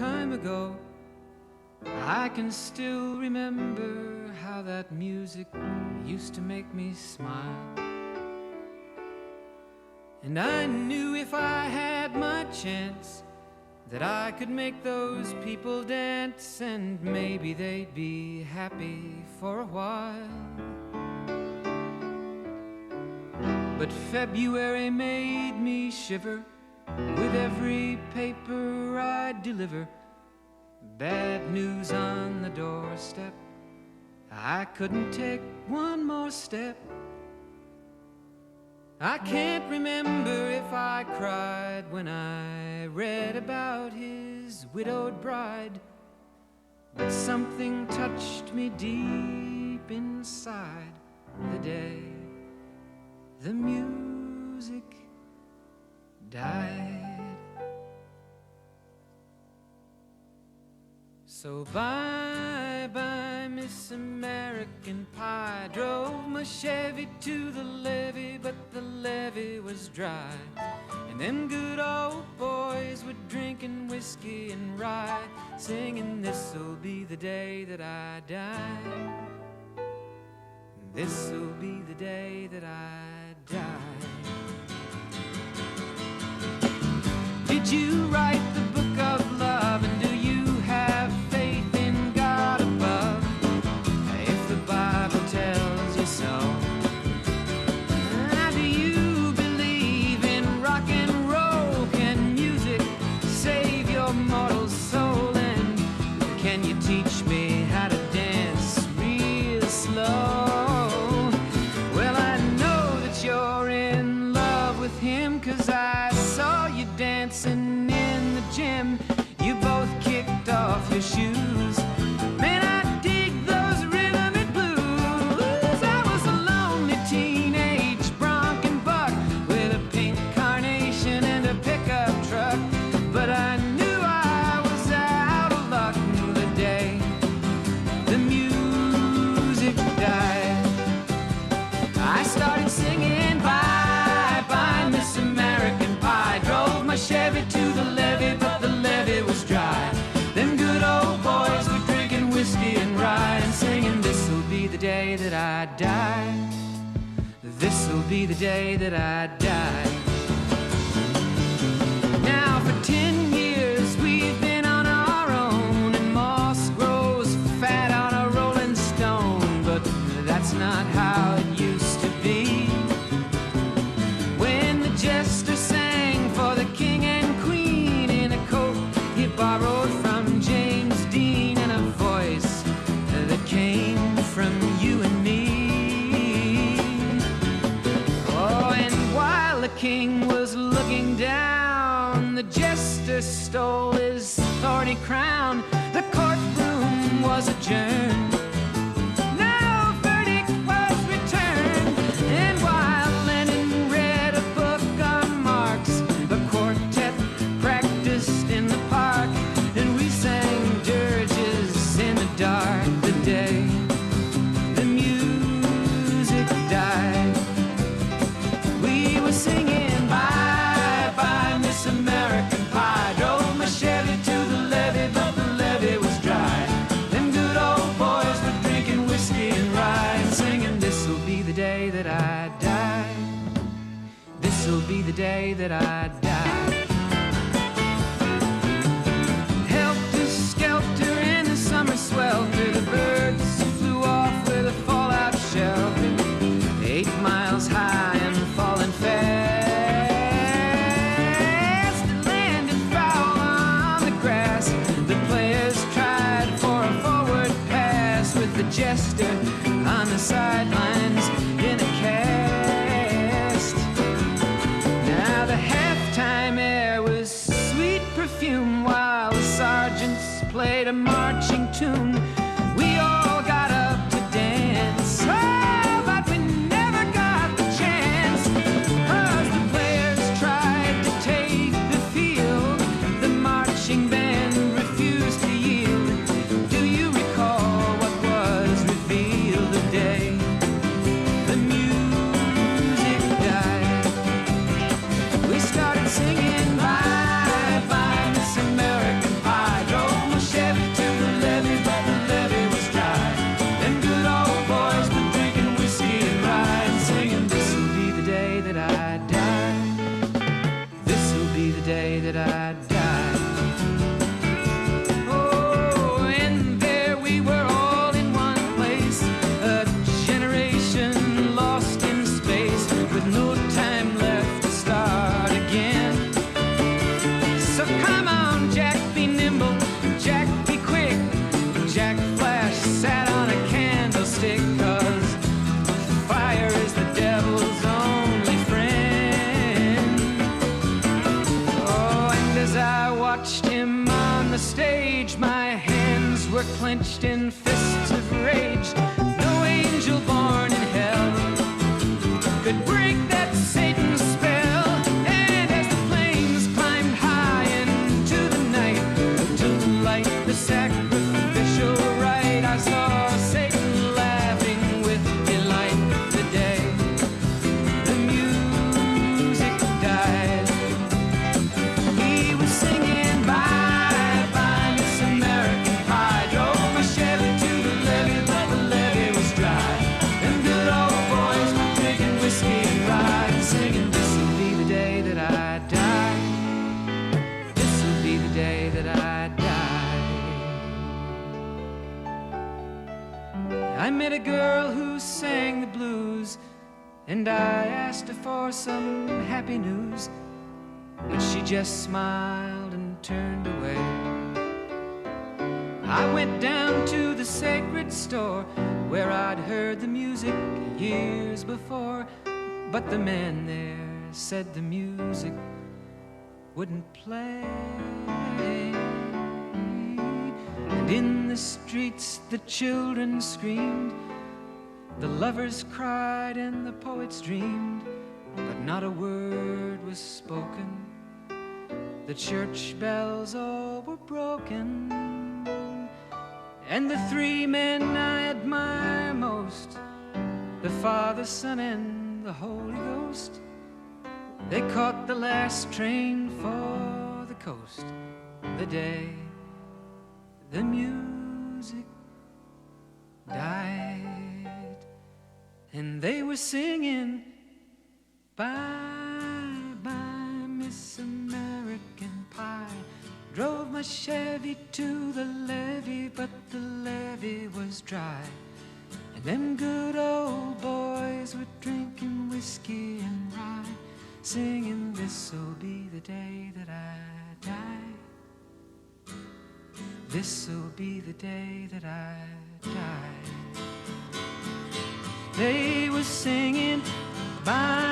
time ago, I can still remember how that music used to make me smile. And I knew if I had my chance that I could make those people dance, and maybe they'd be happy for a while. But February made me shiver with every paper I deliver. Bad news on the doorstep, I couldn't take one more step. I can't remember if I cried when I read about his widowed bride, but something touched me deep inside the day the music died. So bye-bye, Miss American Pie. Drove my Chevy to the levee, but the levee was dry. And them good old boys were drinking whiskey and rye, singing, this'll be the day that I die. This'll be the day that I die. Did you write the book of love, and do you have faith in God above? If the Bible tells you so. Do you believe in rock and roll? Can music save your mortal soul? And can you teach me how to dance real slow? Well, I know that you're in love with him, 'cause I saw you dancing in the gym. You both kicked off your shoes. Man, I dig those rhythm and blues. I was a lonely teenage bronc and buck with a pink carnation and a pickup truck, but I knew I was out of luck the day the music died. I started singing bye-bye, Miss American Pie. Drove my Chevy to the levee, but the levee was dry. Them good old boys were drinking whiskey and rye, and singing, this'll be the day that I die. This'll be the day that I die. Now for 10 years we've been on our own, and moss grows fat on a rolling stone, but that's not how it used to be. When the jester sang for the king and queen in a coat he borrowed from James Dean, and a voice that came from you and me. Oh, and while the king was looking down, the jester stole his thorny crown. The courtroom was adjourned. No verdict was returned. And while Lennon read a book on Marx, the quartet practiced in the park, and we sang dirges in the dark the day the music died. We were singing bye-bye, Miss American Pie. Drove my Chevy to the levee, but the levee was dry. Them good old boys were drinking whiskey and rye, and singing, this'll be the day that I die. This'll be the day that I die. Helter-skelter in the summer swelter, the birds flew off with a fallout shelter. 8 miles high and falling fast. It landed foul on the grass. The players tried for a forward pass, with the jester on the sidelines in a cast. Now the halftime air was sweet perfume, while the sergeants played a marching tune. We all got up to dance, oh, but we never got the chance, 'cause the players tried to take the field. The marching band refused to yield. Do you recall what was revealed the day the music died? We started singing bye-bye, Miss American Pie. day that I die. Oh, and there we were all in one place, a generation lost in space with no time left to start again. So come on, Jack, be nimble, Jack, be quick. Jack Flash sat on a candlestick, 'cause fire is the devil's only friend. Oh, and as I watched him on the stage, my hands were clenched in fists of rage. No angel born in hell could break that Satan's spell. And as the flames climbed high into the night to light the sacrificial rite, I saw Satan laughing with delight the day the music died. He was singing bye bye Miss American Pie, drove my Chevy to the levee, but the levee was dry. And good old boys were drinking whiskey and rye, and singing, this'll be the day that I die. This'll be the day that I die. I met a girl who sang the blues, and I asked her for some happy news, but she just smiled and turned away. I went down to the sacred store where I'd heard the music years before, but the man there said the music wouldn't play. And in the streets the children screamed, the lovers cried and the poets dreamed, but not a word was spoken. The church bells all were broken, and the three men I admire most, the Father, Son, and the Holy Ghost, they caught the last train for the coast the day the music died. And they were singing bye bye Miss American Pie, drove my Chevy to the levee, but the levee was dry. And them good old boys were drinking whiskey and rye, singing, this'll be the day that I die. This'll be the day that I die. They were singing bye